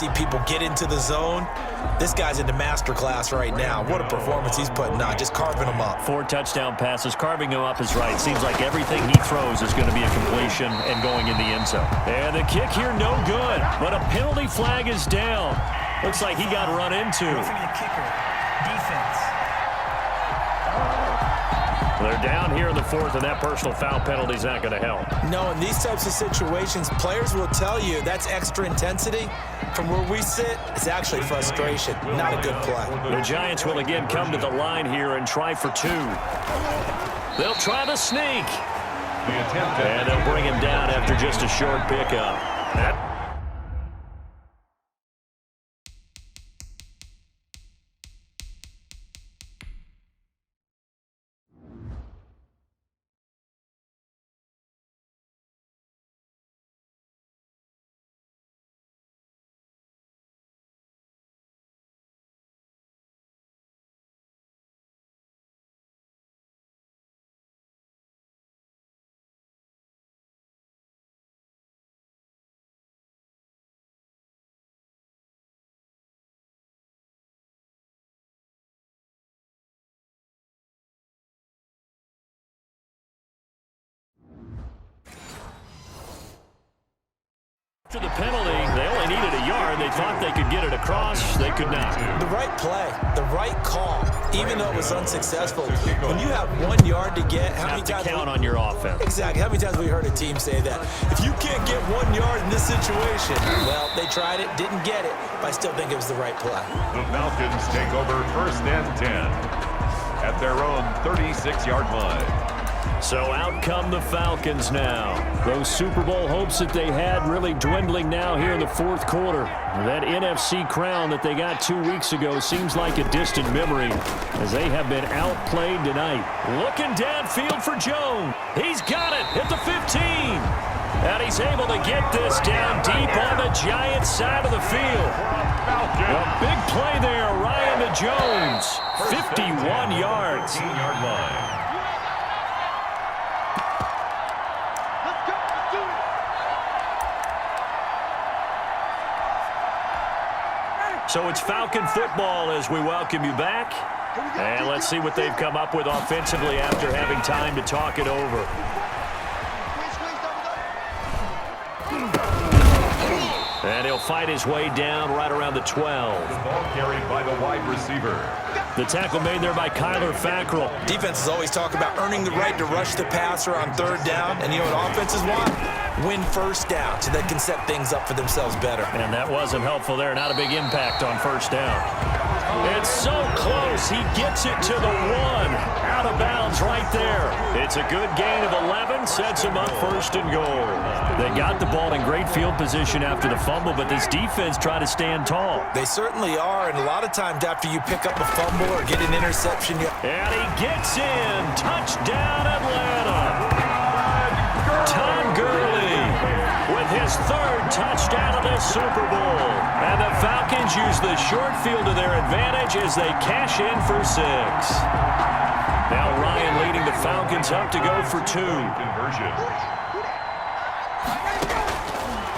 see people get into the zone. This guy's in the master class right now. What a performance he's putting on, just carving them up. 4 touchdown passes. Carving them up is right. Seems like everything he throws is going to be a completion and going in the end zone. And the kick here, no good. But a penalty flag is down. Looks like he got run into. They're down here in the 4th, and that personal foul penalty is not going to help. No, in these types of situations, players will tell you that's extra intensity. From where we sit, it's actually frustration, not a good play. The Giants will again come to the line here and try for 2. They'll try to sneak. And they'll bring him down after just a short pickup. After the penalty, they only needed a yard. They thought they could get it across. They could not. The right play, the right call, even though it was unsuccessful. When you have 1 yard to get, how many times count on your offense? Exactly. How many times have we heard a team say that? If you can't get 1 yard in this situation, well, they tried it, didn't get it, but I still think it was the right play. The Falcons take over 1st and 10 at their own 36-yard line. So out come the Falcons now. Those Super Bowl hopes that they had really dwindling now here in the 4th quarter. That NFC crown that they got 2 weeks ago seems like a distant memory as they have been outplayed tonight. Looking downfield for Jones. He's got it at the 15. And he's able to get this down deep on the Giants side of the field. A big play there, Ryan to Jones. 51 yards. 15-yard line. So it's Falcon football as we welcome you back. And let's see what they've come up with offensively after having time to talk it over. And he'll fight his way down right around the 12. The ball carried by the wide receiver. The tackle made there by Kyler Fackrell. Defenses always talk about earning the right to rush the passer on 3rd down. And you know what offenses want? Win 1st down so they can set things up for themselves better. And that wasn't helpful there. Not a big impact on 1st down. It's so close. He gets it to the 1. Out of bounds right there. It's a good gain of 11. Sets him up 1st and goal. They got the ball in great field position after the fumble, but this defense tried to stand tall. They certainly are, and a lot of times after you pick up a fumble or get an interception, and he gets in. Touchdown, Atlanta. Tom Gurley with his 3rd touchdown of this Super Bowl. And the Falcons use the short field to their advantage as they cash in for 6. Now Ryan leading the Falcons up to go for 2. Conversion.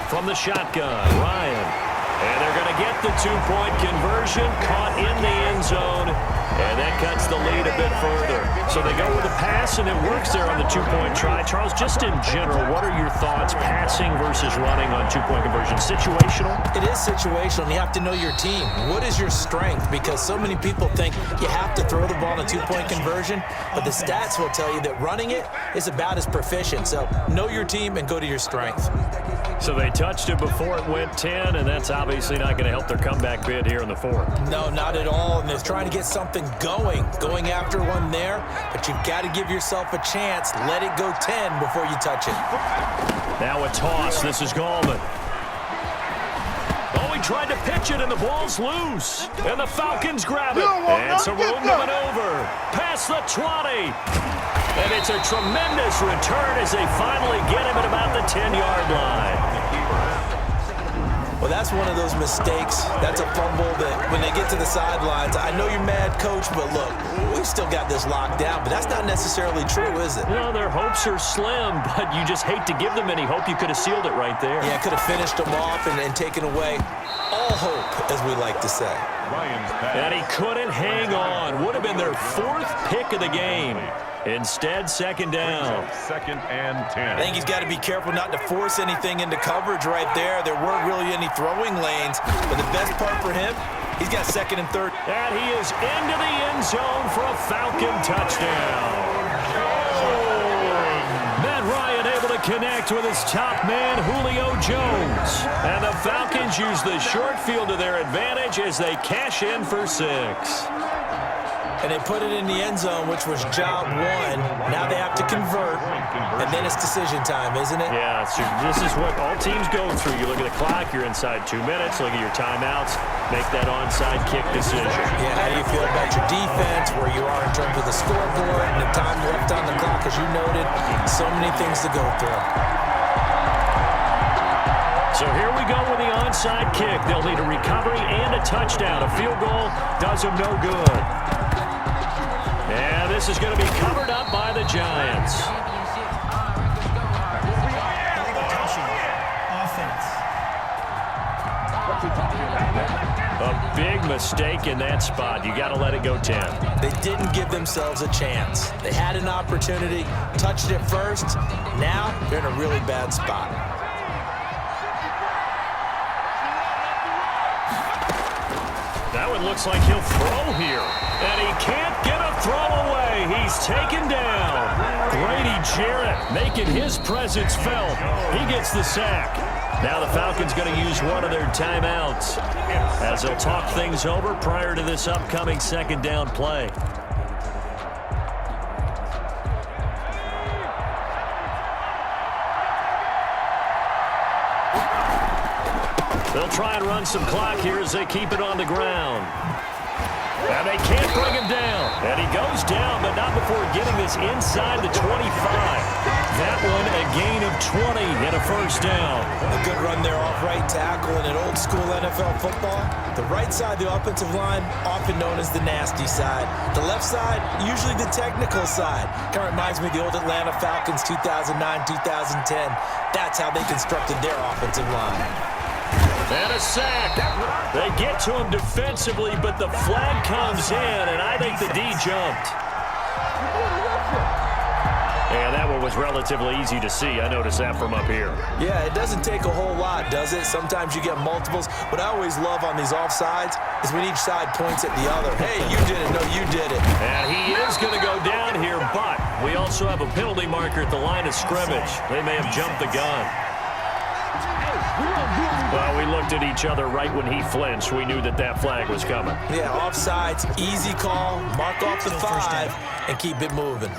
From the shotgun, Ryan. And they're going to get the 2-point conversion, caught in the end zone, and that cuts the lead a bit further. So they go with a pass, and it works there on the 2-point try. Charles, just in general, what are your thoughts, passing versus running on 2-point conversion? Situational? It is situational, and you have to know your team. What is your strength? Because so many people think you have to throw the ball in a 2-point conversion, but the stats will tell you that running it is about as proficient. So know your team and go to your strength. So they touched it before it went 10, and that's obviously not going to help their comeback bid here in the 4th. No, not at all, and they're trying to get something going after one there, but you've got to give yourself a chance. Let it go 10 before you touch it. Now a toss. This is Gallman. Oh, he tried to pitch it, and the ball's loose. And the Falcons grab it. And some room to maneuver. Past the 20. And it's a tremendous return as they finally get him at about the 10-yard line. Well, that's one of those mistakes. That's a fumble that when they get to the sidelines, I know you're mad, Coach, but look, we've still got this locked down. But that's not necessarily true, is it? No, their hopes are slim, but you just hate to give them any hope. You could have sealed it right there. Yeah, could have finished them off and taken away all hope, as we like to say. And he couldn't hang on. Would have been their 4th pick of the game. Instead, second down. Second and 10. I think he's got to be careful not to force anything into coverage right there. There weren't really any throwing lanes. But the best part for him, he's got second and third. And he is into the end zone for a Falcon touchdown. Matt Ryan able to connect with his top man, Julio Jones. And the Falcons use the short field to their advantage as they cash in for 6. And they put it in the end zone, which was job 1. Now they have to convert, and then it's decision time, isn't it? Yeah, so this is what all teams go through. You look at the clock, you're inside 2 minutes, look at your timeouts, make that onside kick decision. Yeah, how do you feel about your defense, where you are in terms of the scoreboard, and the time left on the clock, as you noted, so many things to go through. So here we go with the onside kick. They'll need a recovery and a touchdown. A field goal does them no good. And this is going to be covered up by the Giants. A big mistake in that spot. You got to let it go 10. They didn't give themselves a chance. They had an opportunity, touched it first. Now they're in a really bad spot. That one looks like he'll throw here. And he can't get a throw away. He's taken down. Grady Jarrett making his presence felt. He gets the sack. Now the Falcons going to use one of their timeouts as they'll talk things over prior to this upcoming second down play. They'll try and run some clock here as they keep it on the ground. And they can't bring him down. And he goes down, but not before getting this inside the 25. That one a gain of 20 and a first down. A good run there off right tackle in an old school NFL football. The right side, the offensive line, often known as the nasty side. The left side, usually the technical side. Kind of reminds me of the old Atlanta Falcons 2009, 2010. That's how they constructed their offensive line. And a sack. They get to him defensively, but the flag comes in, and I think the D jumped. And that one was relatively easy to see. I noticed that from up here. Yeah, it doesn't take a whole lot, does it? Sometimes you get multiples. What I always love on these offsides is when each side points at the other. Hey, you did it. No, you did it. And he is going to go down here, but we also have a penalty marker at the line of scrimmage. They may have jumped the gun. Well, we looked at each other right when he flinched. We knew that that flag was coming. Yeah, offsides, easy call, mark off the 5, and keep it moving.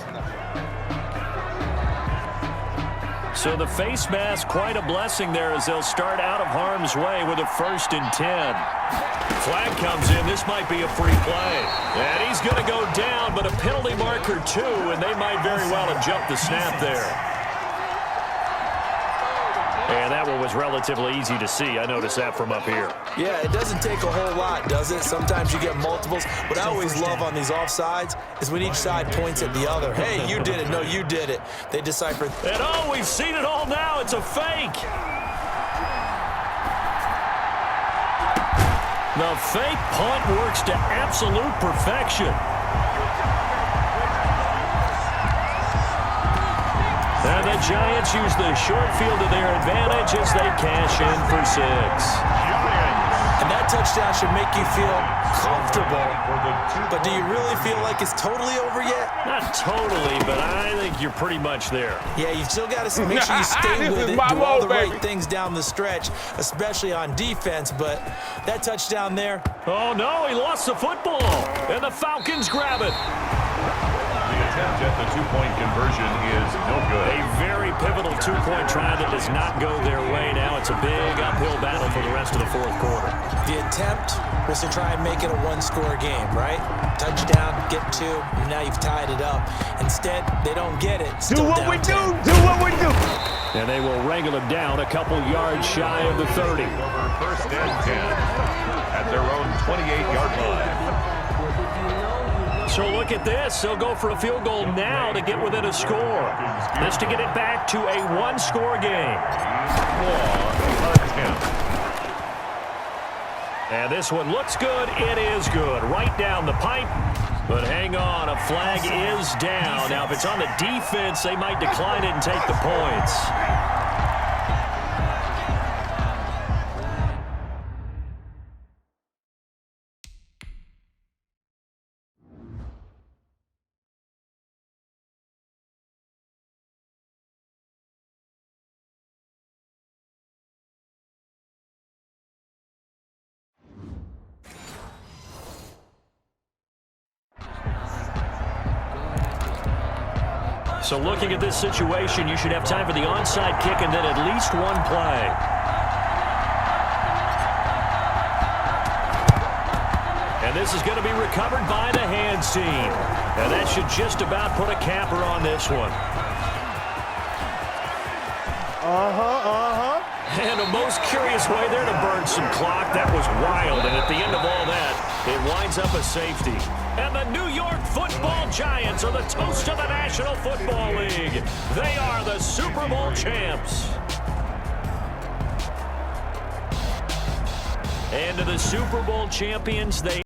So the face mask, quite a blessing there as they'll start out of harm's way with a 1st and 10. Flag comes in. This might be a free play. And he's going to go down, but a penalty marker too, and they might very well have jumped the snap there. And that one was relatively easy to see. I noticed that from up here. Yeah, it doesn't take a whole lot, does it? Sometimes you get multiples. What I always love on these offsides is when each side points at the other. Hey, you did it. No, you did it. They decipher. And oh, we've seen it all now. It's a fake. The fake punt works to absolute perfection. And the Giants use the short field to their advantage as they cash in for 6. And that touchdown should make you feel comfortable. But do you really feel like it's totally over yet? Not totally, but I think you're pretty much there. Yeah, you've still got to make sure you stay with it, do all the right things down the stretch, especially on defense. But that touchdown there. Oh, no, he lost the football. And the Falcons grab it. Attempt at the two-point conversion is no good. A very pivotal two-point try that does not go their way. Now it's a big uphill battle for the rest of the 4th quarter. The attempt was to try and make it a one-score game, right? Touchdown, get 2, and now you've tied it up. Instead, they don't get it. Do what we do. Do what we do. And they will wrangle him down a couple yards shy of the 30. first and 10 at their own 28-yard line. So look at this. They'll go for a field goal now to get within a score. This to get it back to a one-score game. And this one looks good. It is good. Right down the pipe. But hang on, a flag is down. Now, if it's on the defense, they might decline it and take the points. So looking at this situation, you should have time for the onside kick and then at least one play. And this is going to be recovered by the hands team. And that should just about put a capper on this one. And a most curious way there to burn some clock. That was wild. And at the end of all that, it winds up a safety. And the New York Football Giants are the toast of the National Football League. They are the Super Bowl champs. And to the Super Bowl champions, they